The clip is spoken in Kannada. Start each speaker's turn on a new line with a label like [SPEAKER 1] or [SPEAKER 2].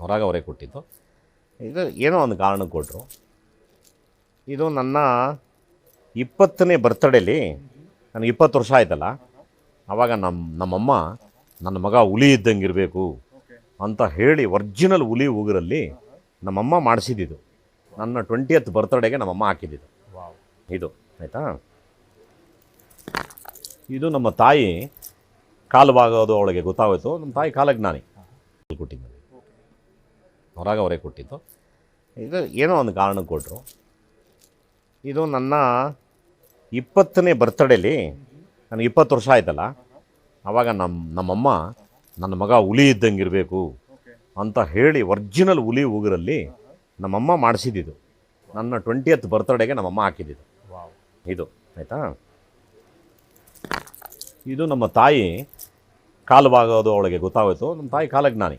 [SPEAKER 1] ಹೊರಗೆ ಅವರೇ ಕೊಟ್ಟಿದ್ದು. ಇದು ಏನೋ ಒಂದು ಕಾರಣಕ್ಕೆ ಕೊಟ್ಟರು. ಇದು ನನ್ನ 20ನೇ ಬರ್ತಡೇಲಿ, ನನಗೆ 20 ವರ್ಷ ಆಯ್ತಲ್ಲ, ಆವಾಗ ನಮ್ಮಮ್ಮ ನನ್ನ ಮಗ ಹುಲಿ ಇದ್ದಂಗೆ ಇರಬೇಕು ಅಂತ ಹೇಳಿ ಒರಿಜಿನಲ್ ಹುಲಿ ಉಗುರಲ್ಲಿ ನಮ್ಮಮ್ಮ ಮಾಡಿಸಿದ್ದು. ನನ್ನ 20th ಬರ್ತಡೇಗೆ ನಮ್ಮಮ್ಮ ಹಾಕಿದ್ದು ಇದು, ಆಯಿತಾ. ಇದು ನಮ್ಮ ತಾಯಿ ಕಾಲು ಬಾಗೋದು ಅವಳಿಗೆ ಗೊತ್ತಾಗೋಯ್ತು. ನಮ್ಮ ತಾಯಿ ಕಾಲಜ್ಞಾನಿ ಕೊಟ್ಟಿದ್ದು, ಹೊರಗೆ ಅವರೇ ಕೊಟ್ಟಿದ್ದು. ಇದು ಏನೋ ಒಂದು ಕಾರಣಕ್ಕೆ ಕೊಟ್ಟರು. ಇದು ನನ್ನ 20ನೇ ಬರ್ತಡೇಲಿ, ನನಗೆ 20 ವರ್ಷ ಆಯ್ತಲ್ಲ, ಆವಾಗ ನಮ್ಮಮ್ಮ ನನ್ನ ಮಗ ಹುಲಿ ಇದ್ದಂಗೆ ಇರಬೇಕು ಅಂತ ಹೇಳಿ ಒರಿಜಿನಲ್ ಹುಲಿ ಉಗುರಲ್ಲಿ ನಮ್ಮಮ್ಮ ಮಾಡಿಸಿದ್ದು. ನನ್ನ 20th ಬರ್ತಡೇಗೆ ನಮ್ಮಮ್ಮ ಹಾಕಿದ್ದು ಇದು, ಆಯಿತಾ. ಇದು ನಮ್ಮ ತಾಯಿ ಕಾಲು ಬಾಗೋದು ಅವಳಿಗೆ ಗೊತ್ತಾಗೋಯ್ತು. ನಮ್ಮ ತಾಯಿ ಕಾಲಜ್ಞಾನಿ.